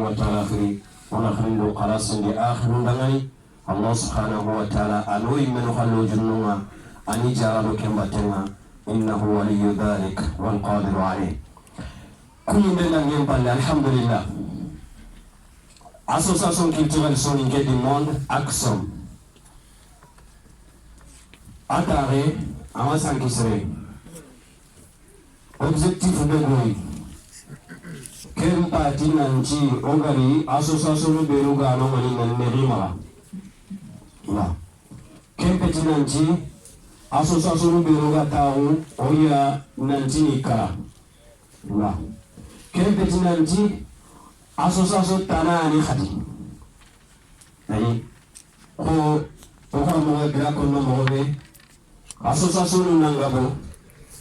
wa ta'ala khiri ona khrindo khalasin di akhirun dangani Allah subhanahu wa ta'ala anoi men khallo junnuma ani jaralo kembatenga innahu waliyyu dhalik wal qadiru alayh kuni bela ngem palle alhamdulillah association culturelle soninke du monde ACSOM atare amasan kisre objectif de goy kem parti nanti ogari association be ruga no mani nan nerima la kem peti nanti association be ruga tawu oya nanti nikara la kem peti nanti association tanani khadi ay ko ko mo gra ko no mo be association nangabo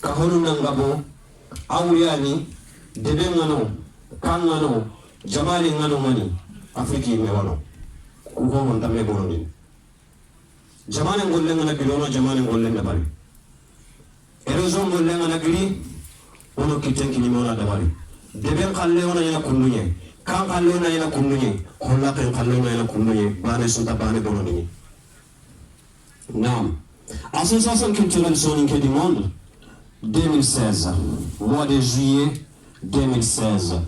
kahonu nangabo awuyani debe ngano kangano jamali ngano mani afriki me wano ko mon tamme boroni jamali ngolle ngana bilono jamali ngolle na bari erozo ngolle ngana giri ono kitenki ni mona dabari debe khalle ona yana kununye kan khalle ona yana kununye holla kan khalle ona yana kununye bane sunta bane boroni nam association culturelle soninke du monde 2016 mois de juillet 2016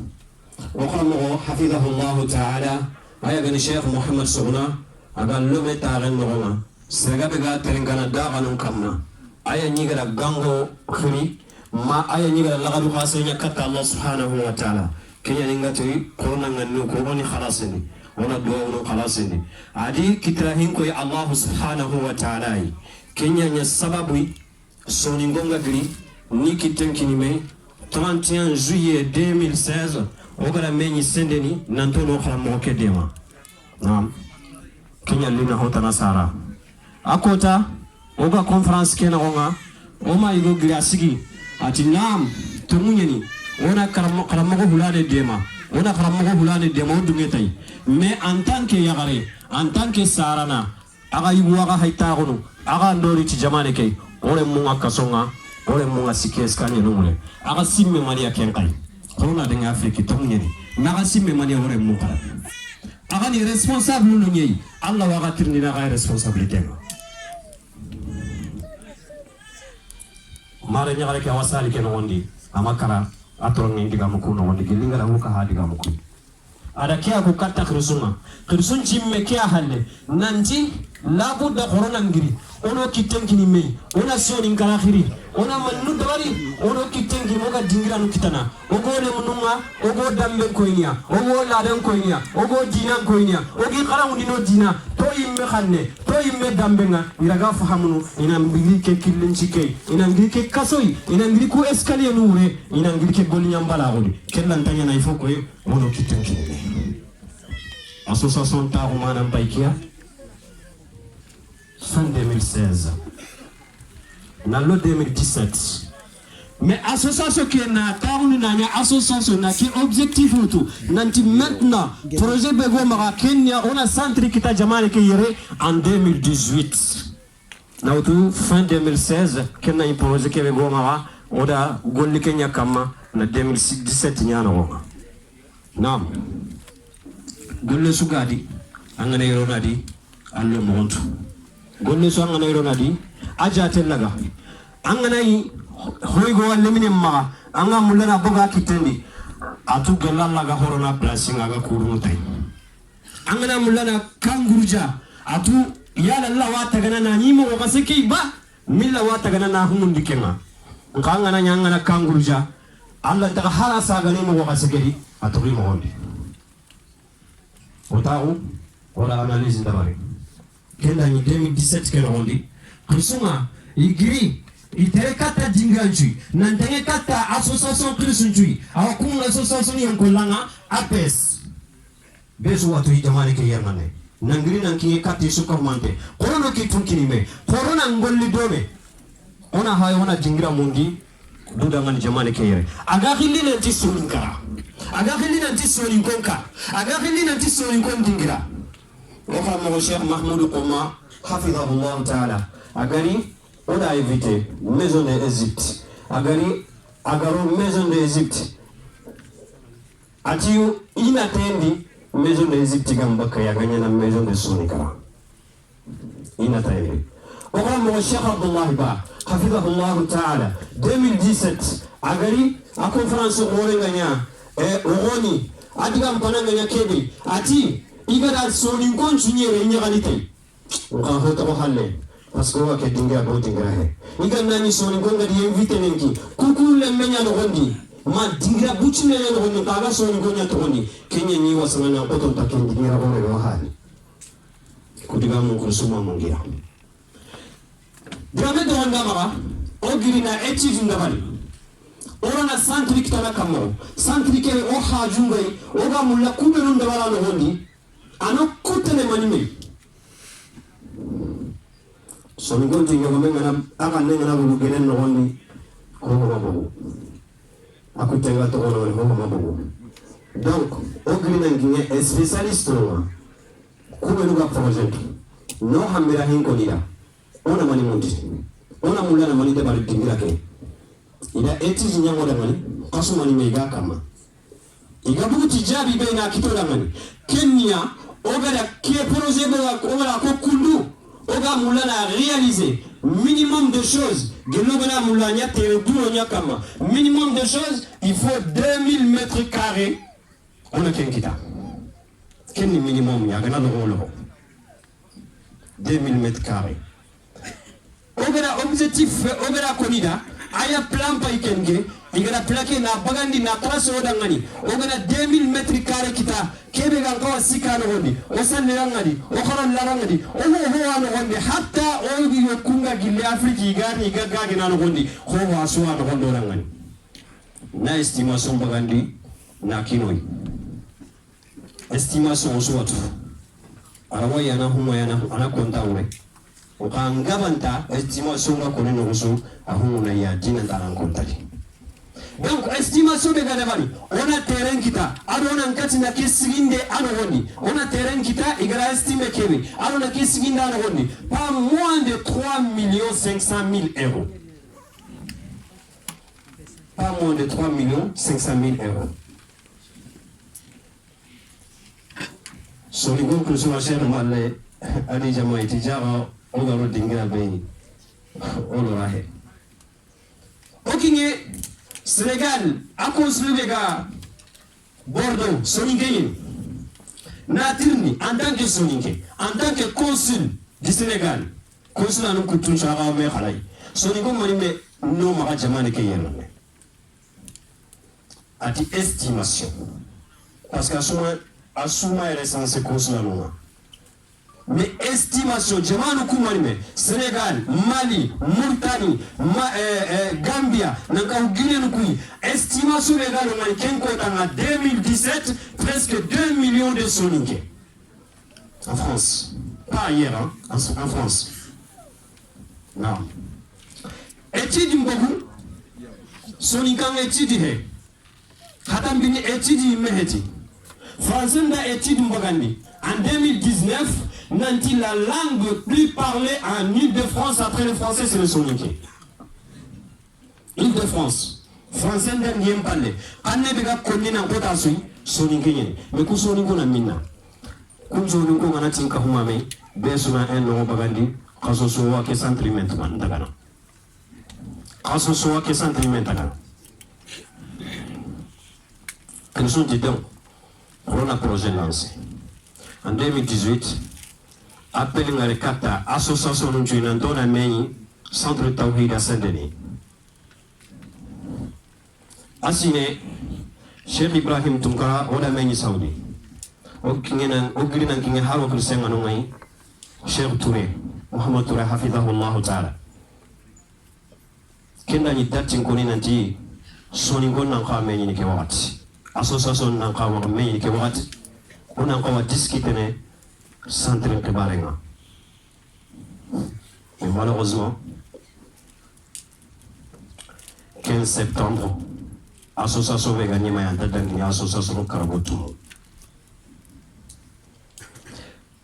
وقرمه حفظه الله تعالى أيها الشيخ محمد سغنا أقال لهم تاغن نغما سرقا بقى ترنقنا داغن كمنا أيها نيغرا غانغو خري ما أيها نيغرا لغدو خاصين يكتا الله سبحانه وتعالى كي ينغتري قرنا نغنو قروني خلاصني ونا دوغنو خلاصني عدي كتراهين كوي الله سبحانه وتعالى كي ينغ السبب سونينغونغا غري نيكي تنكيني مي 31 juillet 2016 ogara meni sendeni nantono khara mo kedema nam kenya lina hotana sara akota oga conference kena onga oma igo griasigi ati nam tumunyeni ona karamo ko bulade dema ona karamo ko bulade dema odungetai mais en tant que yagare en tant que sarana aga yuwaga hayta gono aga ndori ti jamane kay ore munga kasonga ore munga sikes kanye nungule aga simme maria kenkai corona de Afrique tumunyeni naga simme maria ore munga aga ni responsable no nyei Allah waga tirni na ga responsabilité mare nyagare ke wasali ke no wondi amakara atron ngi diga mukuno wondi gilinga la muka ha diga mukuno ada kia ko katta khirsun jimme kia halle nanti la budda corona ngiri ono kitenkini me ona soni ngara khiri ona manu dawari ono kitenki moga dingira no kitana ogo le mununga ogo dambe koinya ogo ladan koinya ogo dinan koinya ogi qara undino dina to imme khanne to imme dambenga iraga fahamunu ina mbili ke killinchike ina ngiri ke kasoi ina ngiri ku escalier nure ina ngiri ke golinya mbala goli kellan tanya na ifo ko ono kitenkini me association ta romana paikia fin 2016 dans le 2017 mais association qui na taunu na association na qui objectif tout nanti maintenant projet bego mara Kenya on a centre kita jamani ke yere en 2018 na tout fin 2016 Kenya un projet ke bego mara oda golli Kenya kama na 2017 nyana ko nam golle sugadi angana yoronadi alle montu golle so angana yoronadi ajate laga angana yi hoygo walle minen ma anga mulana boga kitendi atu gella laga horona place ngaga kuru tay angana mulana kangurja atu yala la wata gana na nyimo ko seki ba milla wata gana na humundi kenga ngana nyangana kangurja alla daga harasa gani mo ko sekedi atu ri mo hondi otaru ora analyse ndabari kenda ni 2017 kena hondi kusuma igri iterekata dinganjui nantenge kata association krisunjui awakunga association yankolanga apes beso watu hijamani ke yermane nangiri nanki kati sukamante corona kitunkini me corona ngolli dome ona hayo ona dingira mungi duda ngani jamani ke yere aga khili nanti sulinkara aga khili nanti solinkonka aga khili nanti solinkon dingira وقام الشيخ محمود قما حفظه الله تعالى أغاني ودا éviter maison d'Égypte agaro maison d'Égypte atiyo inatendi maison d'Égypte gambaka ya gagné la maison de Sonikara ina taïri ogram mo Cheikh Abdullah Ba hafidahullah ta'ala 2017 agari a conférence o gagna ogoni adigam pananga kebe ati igada Sonin continuer ni réalité on va to halle parce que wa ke dinga bo dinga he igana ni Sonin gonga di invité nenki kukul le menya no gondi ma dingira bucine le gondi kaga Sonin gonya to gondi kenya ni wasana na ko to takin dingira bo le hali kudiga mo ko suma mangira drame do wanda mara o girina étude ndabali orana centre kitana kamo centre ke o hajungai o ga mulla kubelu ndabala no gondi ano kutene manime Sonin gondi ngam ngana aka ngana bu genen no gondi ko ko aku tenga to ono ho mabugo donc o girina nginye spécialiste no kubelu ga projet no hamira hin ko dira ona mani mundi ona mulana mani de bari dingira ke ida eti nyango da mani kasu mani mega kama iga bugu tijabi be na kitola mani Kenya ogada ke projet be ogada ko kundu oga mulana réaliser minimum de choses gelobana mulanya tere duo nya kama minimum de choses il faut 2000 mètres carrés on a kenkita kenni minimum ya gana lo 2000 mètres carrés ogara objectif ogara konida aya plan pa ikenge igara plaqué na bagandi na trace odangani ogara 2000 mètres carrés kita kebe ga ko sikano gondi o sanirangani o kharan larangani o ho ano gondi hatta o yo kunga gille afriki gani gaga gina no gondi ho wa suwa no gondo rangani na estimation bagandi na kinoi estimation suwatu arawa yana huma yana ana konta ure ukangabanta estimation ga kono nusu ahuna ya dina taran kontali donc estimation be gadabani ona terrain kita adona nkati na kisiginde ano gondi ona terrain kita igara estime kebe adona kisiginde ano gondi pas moins de 3 500 000 euros pas moins de 3 500 000 euros Soningon que sur la chaîne malais ali jama itijara ogaro dingira beni olorahe okinye Sénégal a construit les gars Bordeaux Soningue natirni en tant que Soningue en tant que consul du Sénégal consul anu kutun chara me khalai Soningo manime no ma jamane ke yelone ati estimation parce que asuma est censé consul anu mais estimation jamanu kumanime Sénégal Mali Mauritanie Gambia naka Guinée nukui estimation légale on kenko en 2017 presque 2 millions de soninké en France pas ailleurs hein? En France non étude mbogu soninkan étude he hatambini étude meheti français nda étude mbogandi en 2019 nanti la langue plus parlée en Île-de-France après le français c'est le soninké. Île-de-France français n'aime pas parler anne bega konni na kota sui soninké yen mais ku soninko na minna kun soninko ngana tinka humame be suna en no bagandi kaso so wa ke sentiment man dagana kaso so wa ke sentiment dagana que sont dedans on a projet lancé en 2018 appel ngare kata association nunchu nantona meni centre tawhid à Saint-Denis asine Cheikh Ibrahim Tunkara oda meni Saudi okingena ogirina kinge haro krisenga no ngai Cheikh Touré Mohamed Touré hafidhahullah ta'ala kenda ni dati ngoni nanti soni ngona kwa meni ke wakati association nan kwa meni ke wakati ona kwa discuter centre Kebarenga. Et malheureusement, 15 septembre, l'association va gagner l'association Karabotou.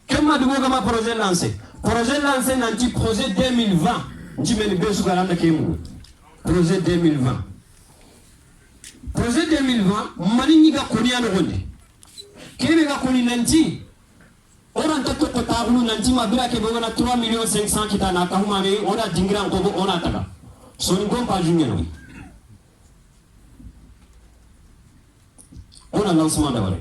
Quel m'a dit que projet lancé? Projet lancé dans le projet 2020. Projet 2020. Projet 2020, Maliniga Konian Rondi. kebe ga koni nanti oran ta to ta gulu nanti ma bira ke bogana 3 millions 500 kita na ka huma me ona dingira ko ona taga so ni gon pa junge no ona lancement da bare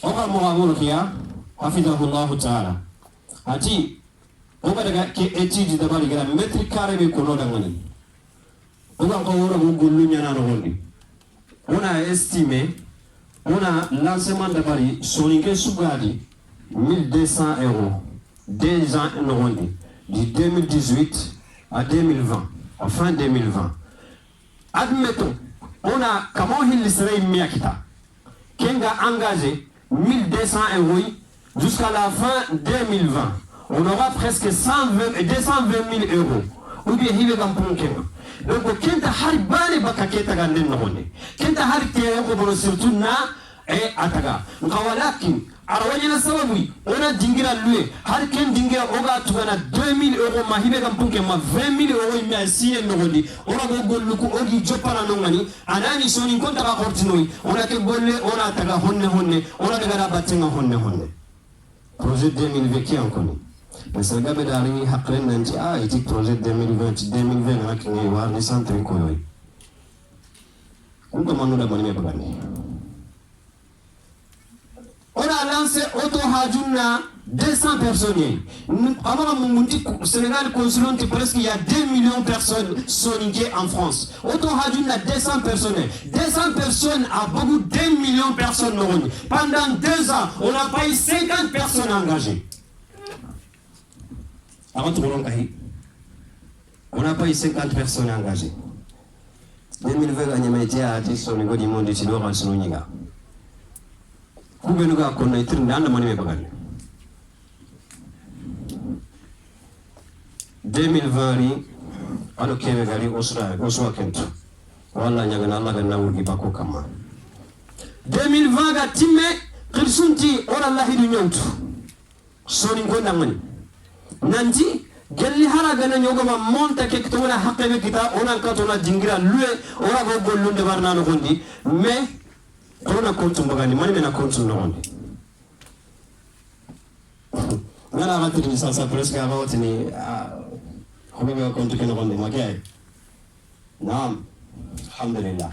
oka mo amul kiya hafidahullah ta'ala ati oka daga ke étude da bari gara mètre carré be ko no dangani oka ko wora go gollu nyana no gondi ona estimé ona lancement da bari soninke sugadi 1200 euros 2 ans no gondi du 2018 à 2020 à fin 2020 admettons on a comment il serait miakita kenga engagé 1200 euros jusqu'à la fin 2020 on aura presque 220 000 euros ou bien il va pour kenga donc kenta har bale baka keta ganden no honde kenta har te ko bolo surtout na e ataga ngawalakin arawanya sababu ona dingira luye har ken dingira oga tugana 2000 euros ma hibe kam punke ma 20 000 euros mi asiye no gondi ona go gollu ko ogi jopara no ngani anani soni konta ka kortinoi ona ke golle ona taga honne ona daga na batenga honne projet 2020 qui en connaît parce que gabe dari hakren nanti iti projet 2020 na kingi war ni centre ko yoy ko manu da mani me bagani on a lancé auto hajuna 200 personnes. Sénégal consulant presque il y a 2 millions de personnes soniquées en France. Auto hajuna 200 personnes. 200 personnes à beaucoup 2 millions de personnes. Pendant 2 ans, on a pas eu 50 personnes engagées. Avant tout on n'a pas eu 50 personnes engagées. 2020, on a été à Atis au niveau du monde du Nord en Sononiga. Kubenuga kona itri ndanda mani me bagani 2020 ano kebe gari oswa kento wala nyaga na Allah ganna wurgi bako kama 2020 ga timme qirsunti ora Allah hidu nyawtu soni gonda ngani nanti gelli hara gana nyogo ma monta ke kitona haqqe kita ona katona dingira luwe ora go gollunde barna no gondi mais on a compte mbagani mani mena compte no onde ngala ratini sasa presque avant ni on me compte que no onde makay naam alhamdulillah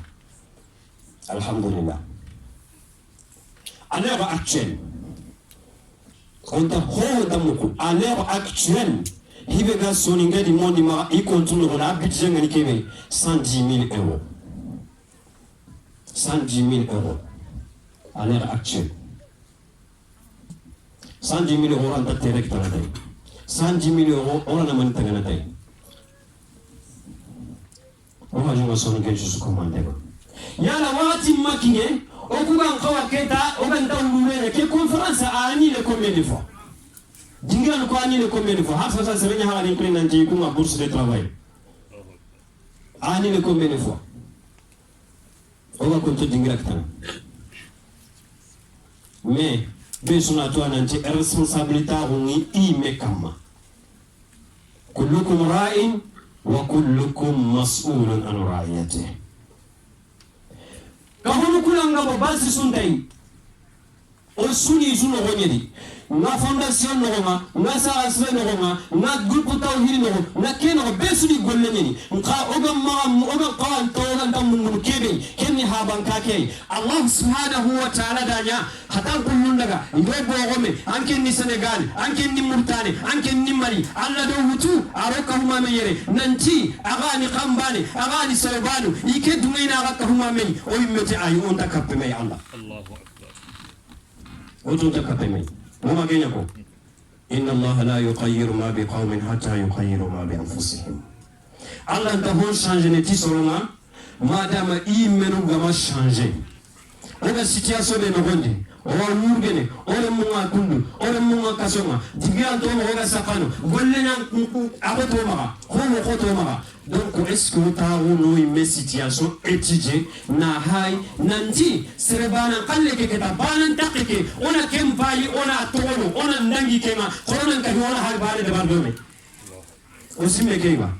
à l'heure actuelle on ta ho damuko à l'heure actuelle hibega soninga di monde ma i compte no la budget ngani kebe 110 000 euros 110 000 euros à l'heure actuelle. 110 000 euros en tête direct à la taille. 110 000 euros on a manité à la taille. On va jouer sur le gage sous commandement. Yala wati makine, on peut encore keta, on va entendre que conférence a annulé combien de fois. Dingan ko annulé combien de fois. Ça c'est rien à l'incliner dans une bourse de travail. Annulé combien de fois. On va compter directement. Mais, besoin toi nanti responsabilité rungi imekama. Kullukum ra'in wa kullukum mas'ulun an ra'iyatihi. Kahunu kulanga bo basi suntai. O suni zuno gonyedi. Na fondation noma, na sarasve noma, na groupe tawhid noma, na keno besuni gollenyeni. Nka oga qawan tawran tamungu kebe, kenni haban kake. Allah subhanahu wa ta'ala danya hatan kullun daga ido bogome, anke ni Senegal, anke ni Mauritanie, anke ni Mali. Allah do hutu aroka huma meyere. Nanti agani kambane, agani sobanu, ike dumaina agaka huma mey. O yimmete ayu on takappe mey Allah. Allahu akbar. O takappe mey. وما بينكم إن الله لا يغير ما بقوم حتى يغيروا ما بأنفسهم الله تهون changer ne tisoroma madama imenu gama changer oga situation de nogondi owa murgene ore munga kundu ore munga kasonga digan to oga safano gollena abato maga homo khoto maga donc est-ce que tawo no situation étudier na hay nanti serebana kalle ke keta banan takike ona kem bayi ona tono ona ndangi kema corona ka ona har bale de bardome aussi me keiba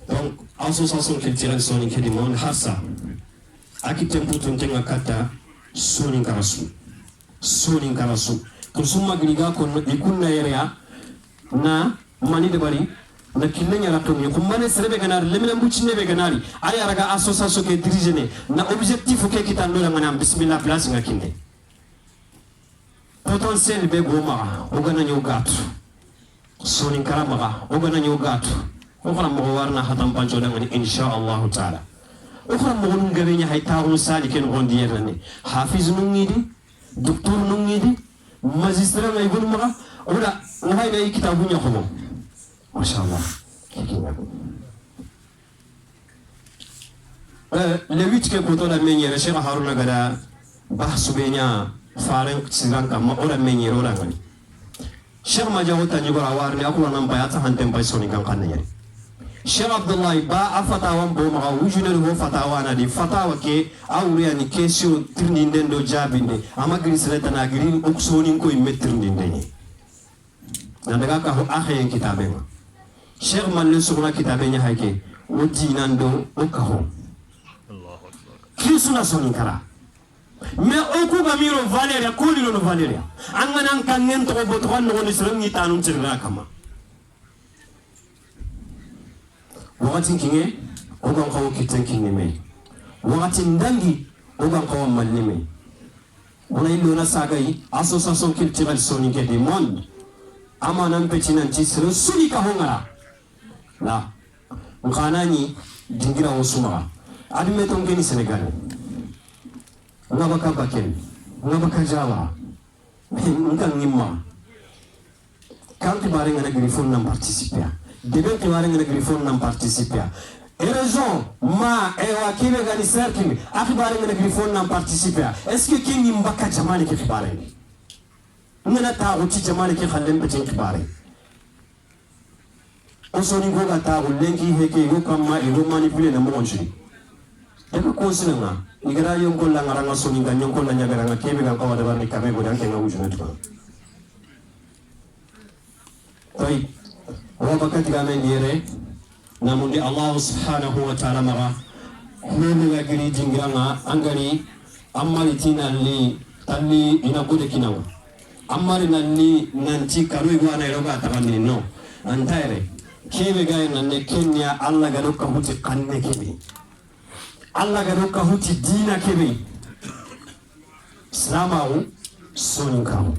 donc association culturelle sonique du monde hassa akitempu tuntenga kata sonin karasu kusuma griga ko ikunna yereya na mani de bari na kinnya la to ni kumbane serebe ganari lemena mbucine be ganari aya raga association ke dirigene na objectif ke kitando la ngana bismillah place ngakinde potentiel be goma ogana nyogatu sonin karamaga ogana nyogatu okhala mo warna hatam pancho da ngani insha Allah taala okhala mo ngun gabenya hay tawu sali ken gondi yerane hafiz nungidi docteur nungidi magistrat ngay gon maga oda ngay nay kitabu nya xomo mashallah le 8 ke koto la menyere Cheikh Haruna gada bahsu benya faran siranka ma ora menyere ora ngani Cheikh Majawta nyugora warni akula namba yata hantem bay soni kan kan nyere Cheikh Abdullah ba afatawa bo ma wujunel ho fatawa na di fatawa ke awriya ni question tirninden do jabinde amagri seleta na gri oksoni ko imetrindinde ni na daga ka ho akhen kitabe ma Cheikh man le sugna kitabe nya hake o dinando o ka ho Allahu akbar kisuna soni kara me o ku ga miro valeria ko lilo no valeria angana kan ngento ko botro no ni sరం ni tanum tirna kama wakati kinge ogan kawo kiten kinge me wakati ndangi ogan kawo malni me ona ilo na sagai association culturelle sonique du monde amanan petinan tisro suni ka hongara la nganani dingira osuma admeton ngeni Senegal ngabaka baken ngabaka jawa ngan ngimma quand bare ngana grifon na participer debe kiware ngene grifon nan participer et raison ma e wa kibe gani cercle akhbare ngene grifon nan participer est-ce que kingi mbaka jamani ke khibare ngena ta uti jamani ke khallem be khibare o soni go ga ta lenki heke go kamma e go manipuler na monji e ko konsinanga igara yon ko la ngaranga soni ga nyon ko la nyagara nga kebe ga ko wada barni kame go dan ke nga wujuna to tay wakati kama ndiere namundi Allah subhanahu wa ta'ala maga nunu gagiri jingiranga angari amari tinalli talli ina gode kinawa amari nalli nanti karu igwana iroga tabandi no antaire kebe gay nanne kenya Allah ga dokka huti kanne kebe Allah ga dokka huti dina kebe islamahu soninkahu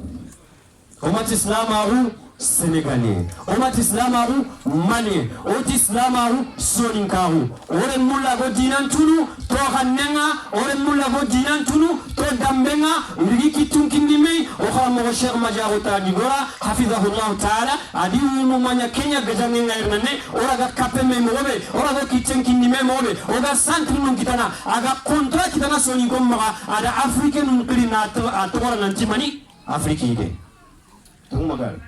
ummat islamahu Sénégalais, omat islamahu mali, ot islamahu soninkahu. Oren mulla go dinan tunu, to hanenga, oren mulla go dinan tunu, to dambenga, irigi kitun kindime, o khamo Cheikh Majawta Gora, hafizahullah ta'ala, adi umu manya Kenya gajangenga irnane, ora ga kapeme mobe, ora ga kitun kindime mobe, oga santri nun kitana, aga kontra kitana soninkom maga, ada Afrique nun kirina atogora nantimani, Afrique ide. Tumagal.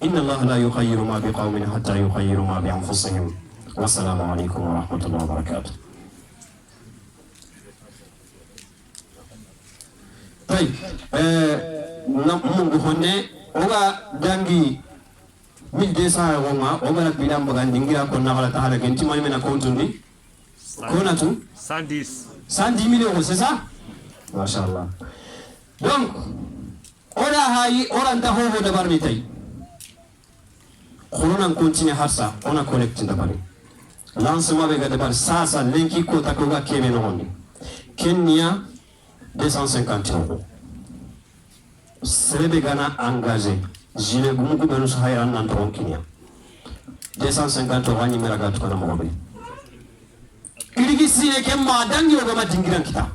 إن الله لا يغير ما بقوم حتى يغيروا ما بأنفسهم والسلام عليكم ورحمة الله وبركاته. طيب نمو هنا أوغا دانجي 1200 غوما أوغا نبيلام بغان دينجيرا كنا غلا تحالا كنتي ماني منا كونتوندي كوناتو 110 millions c'est ça ما شاء الله. Donc, on a haï, on a d'abord de barmitay. On a continué à ça, on a collecté d'abord. Lancement avec d'abord ça, l'inki kota koga Kevin Rondi. Kenya 250 €. Sénégal engagé. Gilet Gumugu Benus Hayran Nantron Kenya. 250 € ni meragat kona mobe. Kirigisi ne kemma dangi ogama dingiran kita.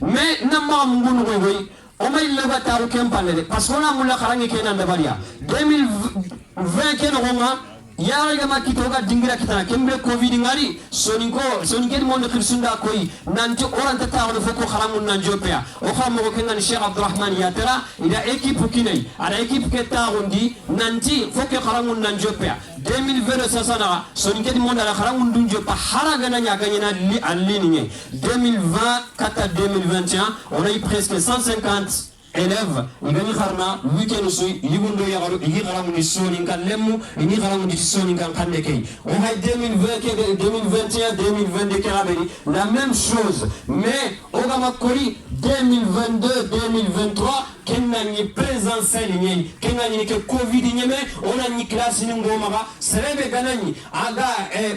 Mais nama mungunu goy Oma illega taru kempalere pasona mulla kharangi kenan dabaria 2020 ken ronga yara ga makitoga dingira kitana kembe covid ngari soninke monde khirsunda koy nanti oranta taawno foko kharamun nan jopea o khamo ko kenan Cheikh Abdurrahman Yatara ida équipe kinai ada équipe ke taawondi nanti foko kharamun nan jopea 2020 sasana soninke monde ala kharamun dun jopa haraga na nyaga nyana li alligne 2020 kata 2021 on a eu presque 150 élève igani kharna weekend su yigundo yagaru igi kharamu ni soni kan lemu ini kharamu ni soni kan kande kay on hay 2020 2021 2022 karabeli la même chose mais ogama kori 2022 2023 kenna ni présentiel ni kenna ni ke covid nyeme ona ni classe ni ngoma ba serebe ganani aga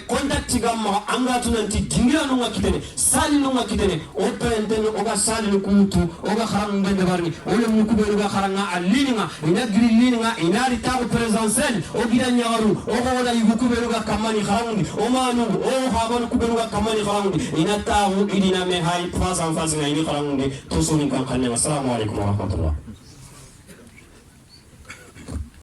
contact gamma anga tunanti dingira no ngakitene sali no ngakitene o prentene oga sali no kutu oga kharam ngende barni ole mu kubelu ga kharanga alininga ina grillininga ina rita présentiel o gira nyawaru o wala yugo kubelu ga kamani kharamundi o manu o habanu kubelu ga kamani kharamundi ina tawu idina me hay 300 fasinga ini kharamundi to soni kan kanne assalamu alaikum wa rahmatullah